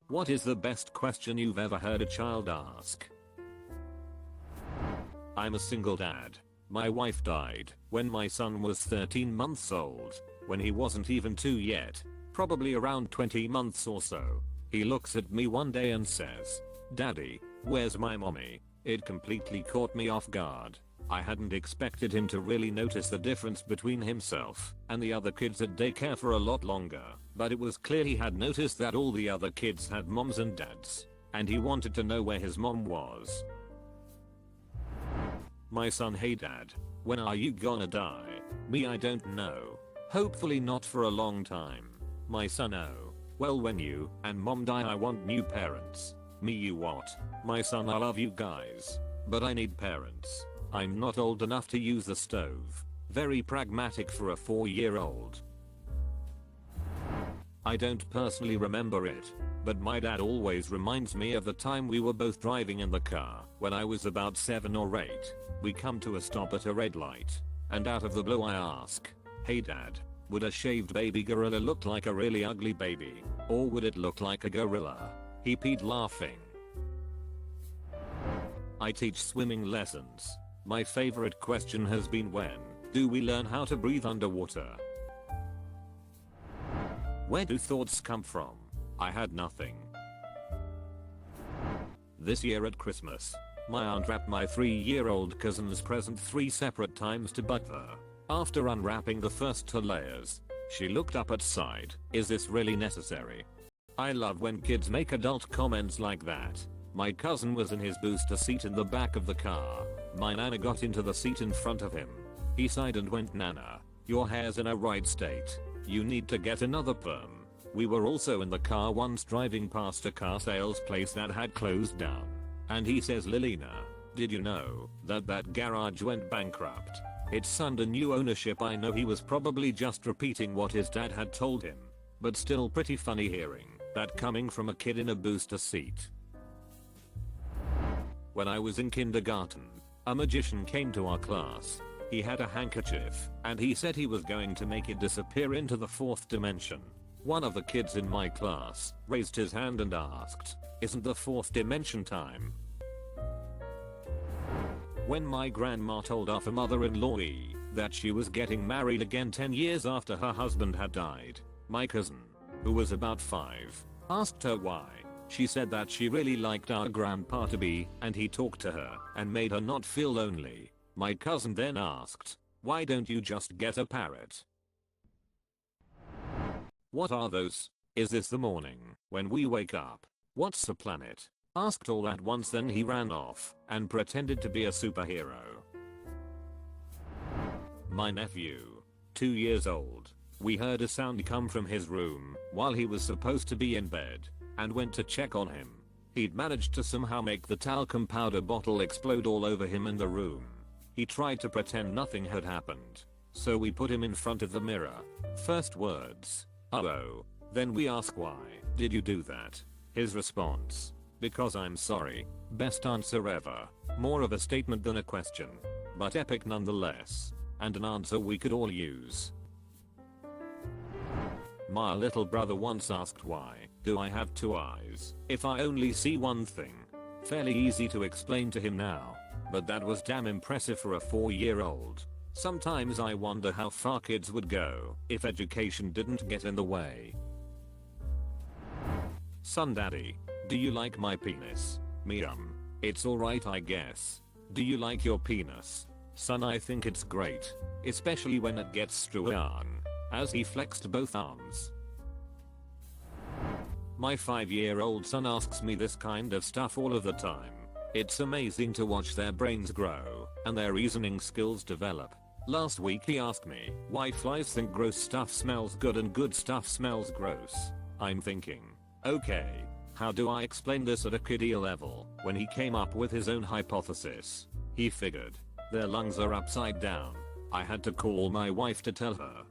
What is the best question you've ever heard a child ask? I'm a single dad. My wife died when my son was 13 months old, when he wasn't even 2 yet, probably around 20 months or so. He looks at me one day and says, "Daddy, where's my mommy?" It completely caught me off guard. I hadn't expected him to really notice the difference between himself and the other kids at daycare for a lot longer, but it was clear he had noticed that all the other kids had moms and dads, and he wanted to know where his mom was. My son, "Hey dad, when are you gonna die?" Me, "I don't know. Hopefully not for a long time." My son, "Oh, well, when you and mom die I want new parents." Me, "You what?" My son, "I love you guys, but I need parents. I'm not old enough to use the stove." Very pragmatic for a 4-year-old. I don't personally remember it, but my dad always reminds me of the time we were both driving in the car when I was about 7 or 8. We come to a stop at a red light, and out of the blue I ask, "Hey dad, would a shaved baby gorilla look like a really ugly baby, or would it look like a gorilla?" He peed laughing. I teach swimming lessons. My favorite question has been, when do we learn how to breathe underwater? Where do thoughts come from? I had nothing. This year at Christmas, my aunt wrapped my 3-year-old cousin's present 3 separate times to Butler. After unwrapping the first 2 layers, she looked up at side, "Is this really necessary?" I love when kids make adult comments like that. My cousin was in his booster seat in the back of the car. My nana got into the seat in front of him. He sighed and went, "Nana, your hair's in a right state. You need to get another perm." We were also in the car once driving past a car sales place that had closed down. And he says, "Lilina, did you know that garage went bankrupt? It's under new ownership." I know he was probably just repeating what his dad had told him, but still pretty funny hearing that coming from a kid in a booster seat. When I was in kindergarten, a magician came to our class. He had a handkerchief, and he said he was going to make it disappear into the 4th dimension. One of the kids in my class raised his hand and asked, "Isn't the 4th dimension time?" When my grandma told our mother-in-law that she was getting married again 10 years after her husband had died, my cousin, who was about 5, asked her why. She said that she really liked our grandpa to be, and he talked to her and made her not feel lonely. My cousin then asked, "Why don't you just get a parrot?" What are those? Is this the morning when we wake up? What's the planet? Asked all at once, then he ran off and pretended to be a superhero. My nephew, 2 years old, we heard a sound come from his room while he was supposed to be in bed, and went to check on him. He'd managed to somehow make the talcum powder bottle explode all over him in the room. He tried to pretend nothing had happened, so we put him in front of the mirror. First words, "Uh-oh." Then we ask, "Why did you do that?" His response, "Because I'm sorry." Best answer ever. More of a statement than a question, but epic nonetheless, and an answer we could all use. My little brother once asked, "Why do I have 2 eyes if I only see one thing?" Fairly easy to explain to him now, but that was damn impressive for a 4-year-old. Sometimes I wonder how far kids would go if education didn't get in the way. Son, "Daddy, do you like my penis?" Me, "It's alright I guess. Do you like your penis?" Son, "I think it's great, especially when it gets strung on," as he flexed both arms. My 5-year-old son asks me this kind of stuff all of the time. It's amazing to watch their brains grow and their reasoning skills develop. Last week he asked me why flies think gross stuff smells good and good stuff smells gross. I'm thinking, okay, how do I explain this at a kiddie level? When he came up with his own hypothesis, he figured their lungs are upside down. I had to call my wife to tell her.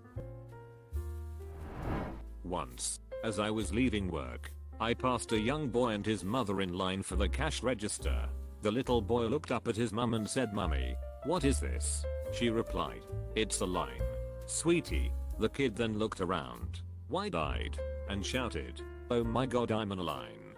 Once, as I was leaving work, I passed a young boy and his mother in line for the cash register. The little boy looked up at his mum and said, "Mummy, what is this?" She replied, "It's a line, sweetie." The kid then looked around, wide-eyed, and shouted, "Oh my god, I'm in a line."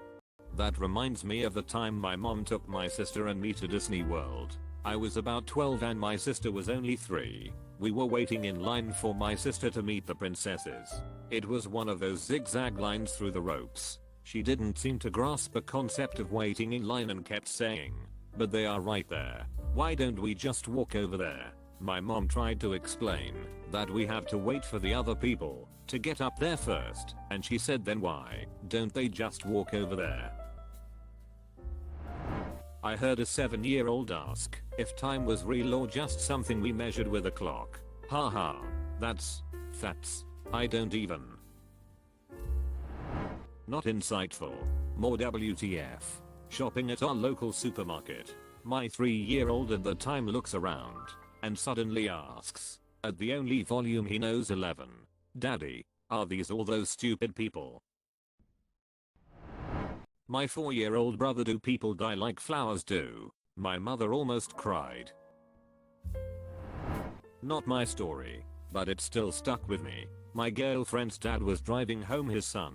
That reminds me of the time my mom took my sister and me to Disney World. I was about 12 and my sister was only 3. We were waiting in line for my sister to meet the princesses. It was one of those zigzag lines through the ropes. She didn't seem to grasp the concept of waiting in line and kept saying, "But they are right there. Why don't we just walk over there?" My mom tried to explain that we have to wait for the other people to get up there first, and she said, "Then why don't they just walk over there?" I heard a 7-year-old ask if time was real or just something we measured with a clock. Haha. That's. I don't even. Not insightful. More WTF. Shopping at our local supermarket. My 3-year-old at the time looks around and suddenly asks, at the only volume he knows, 11, "Daddy, are these all those stupid people?" My 4-year-old brother, "Do people die like flowers do?" My mother almost cried. Not my story, but it still stuck with me. My girlfriend's dad was driving home his son,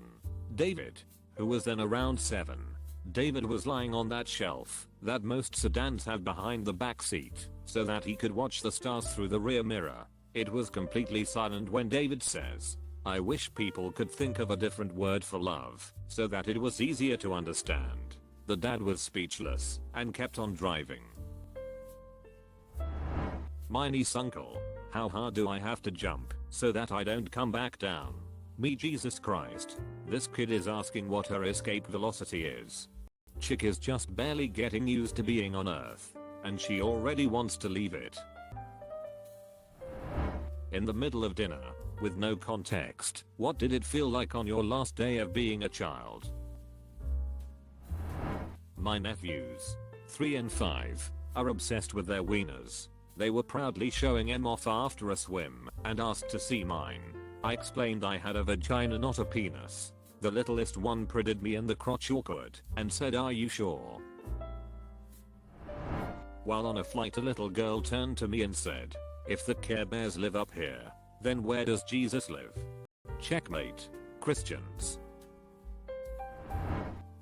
David, who was then around 7. David was lying on that shelf that most sedans have behind the back seat so that he could watch the stars through the rear mirror. It was completely silent when David says, "I wish people could think of a different word for love so that it was easier to understand." The dad was speechless and kept on driving. My niece, "Uncle, how hard do I have to jump so that I don't come back down?" Me, "Jesus Christ. This kid is asking what her escape velocity is." Chick is just barely getting used to being on Earth, and she already wants to leave it. In the middle of dinner, with no context, what did it feel like on your last day of being a child? My nephews, 3 and 5, are obsessed with their wieners. They were proudly showing them off after a swim and asked to see mine. I explained I had a vagina, not a penis. The littlest one prodded me in the crotch awkward and said, "Are you sure?" While on a flight, a little girl turned to me and said, "If the Care Bears live up here, then where does Jesus live?" Checkmate. Christians.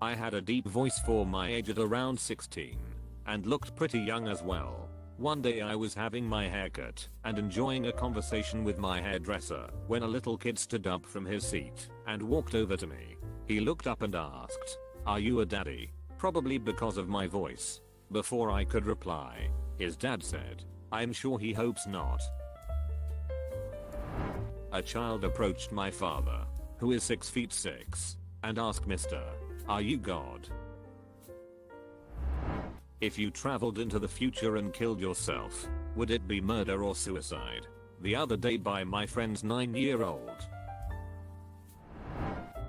I had a deep voice for my age at around 16 and looked pretty young as well. One day I was having my haircut and enjoying a conversation with my hairdresser when a little kid stood up from his seat and walked over to me. He looked up and asked, "Are you a daddy?" Probably because of my voice. Before I could reply, his dad said, "I'm sure he hopes not." A child approached my father, who is 6 feet 6, and asked, "Mister, are you God?" If you traveled into the future and killed yourself, would it be murder or suicide? The other day by my friend's 9-year-old.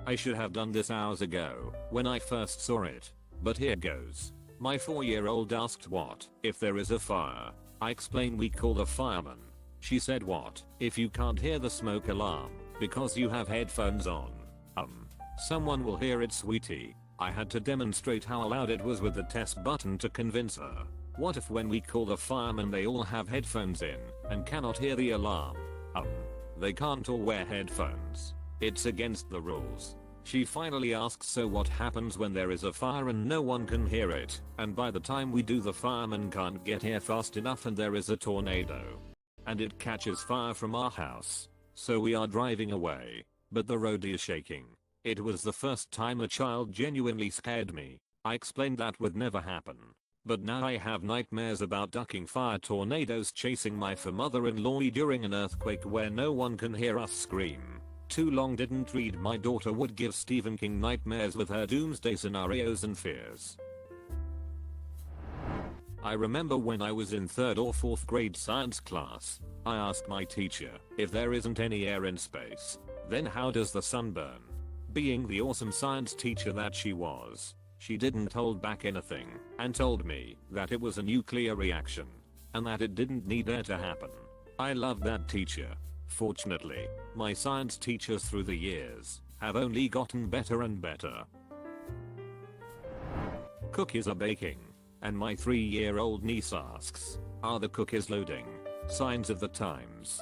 I should have done this hours ago when I first saw it, but here goes. My 4-year-old asked, "What if there is a fire?" I explained we call the fireman. She said, "What if you can't hear the smoke alarm because you have headphones on?" Someone will hear it, sweetie. I had to demonstrate how loud it was with the test button to convince her. What if when we call the firemen they all have headphones in and cannot hear the alarm? They can't all wear headphones. It's against the rules. She finally asks, "So what happens when there is a fire and no one can hear it, and by the time we do the firemen can't get here fast enough and there is a tornado? And it catches fire from our house. So we are driving away, but the road is shaking." It was the first time a child genuinely scared me. I explained that would never happen. But now I have nightmares about ducking fire tornadoes chasing my mother-in-law during an earthquake where no one can hear us scream. Too long didn't read. My daughter would give Stephen King nightmares with her doomsday scenarios and fears. I remember when I was in 3rd or 4th grade science class, I asked my teacher, "If there isn't any air in space, then how does the sun burn?" Being the awesome science teacher that she was, she didn't hold back anything and told me that it was a nuclear reaction and that it didn't need air to happen. I loved that teacher. Fortunately, my science teachers through the years have only gotten better and better. Cookies are baking, and my 3-year-old niece asks, "Are the cookies loading?" Signs of the times.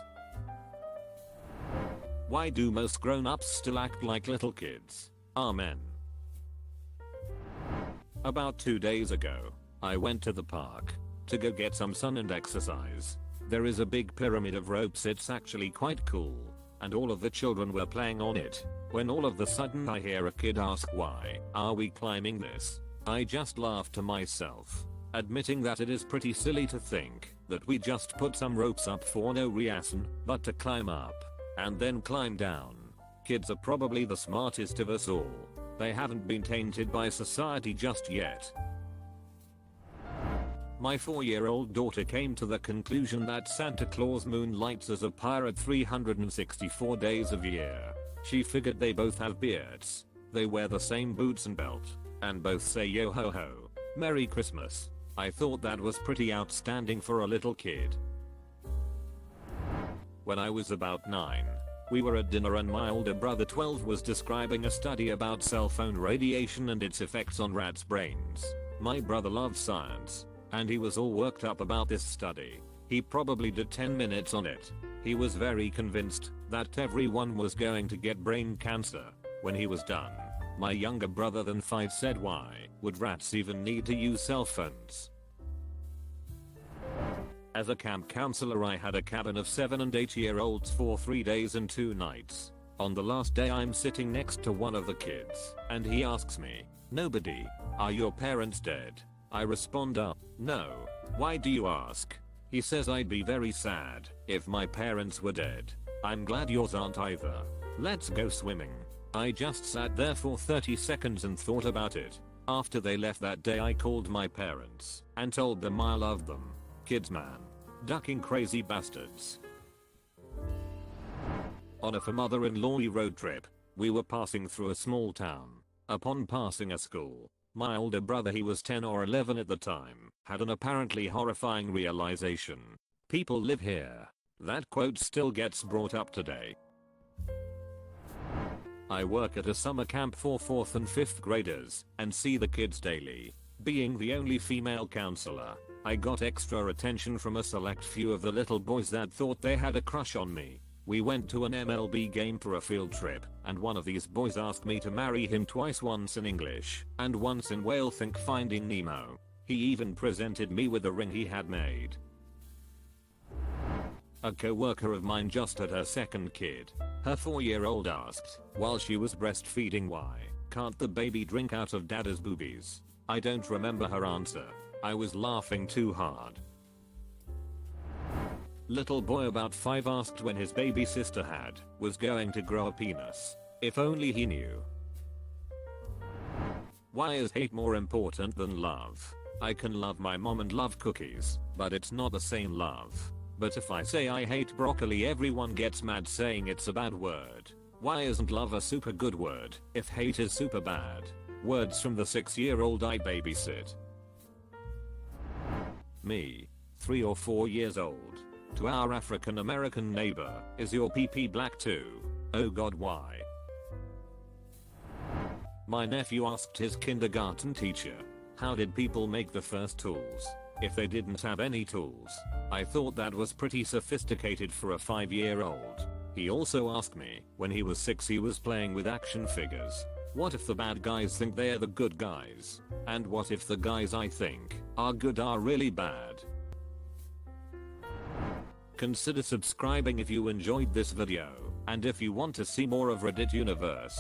Why do most grown-ups still act like little kids? Amen. About 2 days ago, I went to the park to go get some sun and exercise. There is a big pyramid of ropes, it's actually quite cool, and all of the children were playing on it, when all of a sudden I hear a kid ask, "Why are we climbing this?" I just laughed to myself, admitting that it is pretty silly to think that we just put some ropes up for no reason but to climb up and then climb down. Kids are probably the smartest of us all. They haven't been tainted by society just yet. My 4-year-old daughter came to the conclusion that Santa Claus moonlights as a pirate 364 days of year. She figured they both have beards, they wear the same boots and belt, and both say yo ho ho, Merry Christmas. I thought that was pretty outstanding for a little kid. When I was about 9, we were at dinner and my older brother 12 was describing a study about cell phone radiation and its effects on rats' brains. My brother loves science, and he was all worked up about this study. He probably did 10 minutes on it. He was very convinced that everyone was going to get brain cancer. When he was done, my younger brother than 5 said, "Why would rats even need to use cell phones?" As a camp counselor, I had a cabin of 7 and 8-year-olds for 3 days and 2 nights. On the last day I'm sitting next to one of the kids, and he asks me, "Nobody, are your parents dead?" I respond, "No. Why do you ask?" He says, "I'd be very sad if my parents were dead. I'm glad yours aren't either. Let's go swimming." I just sat there for 30 seconds and thought about it. After they left that day I called my parents and told them I loved them. Kids, man. Ducking crazy bastards. On a mother-in-law road trip, we were passing through a small town. Upon passing a school, my older brother, he was 10 or 11 at the time, had an apparently horrifying realization. People live here. That quote still gets brought up today. I work at a summer camp for 4th and 5th graders and see the kids daily. Being the only female counselor, I got extra attention from a select few of the little boys that thought they had a crush on me. We went to an MLB game for a field trip, and one of these boys asked me to marry him twice, once in English and once in Whale, think Finding Nemo. He even presented me with a ring he had made. A co-worker of mine just had her second kid. Her 4-year-old asked, while she was breastfeeding, "Why can't the baby drink out of daddy's boobies?" I don't remember her answer. I was laughing too hard. Little boy about 5 asked when his baby sister was going to grow a penis. If only he knew. Why is hate more important than love? I can love my mom and love cookies, but it's not the same love. But if I say I hate broccoli, everyone gets mad saying it's a bad word. Why isn't love a super good word if hate is super bad? Words from the 6-year-old I babysit. Me, 3 or 4 years old. To our African American neighbor, "Is your pee-pee black too?" Oh God, why? My nephew asked his kindergarten teacher, "How did people make the first tools if they didn't have any tools?" I thought that was pretty sophisticated for a 5-year-old. He also asked me, when he was 6 he was playing with action figures, "What if the bad guys think they're the good guys? And what if the guys I think are good are really bad?" Consider subscribing if you enjoyed this video, and if you want to see more of Reddit Universe.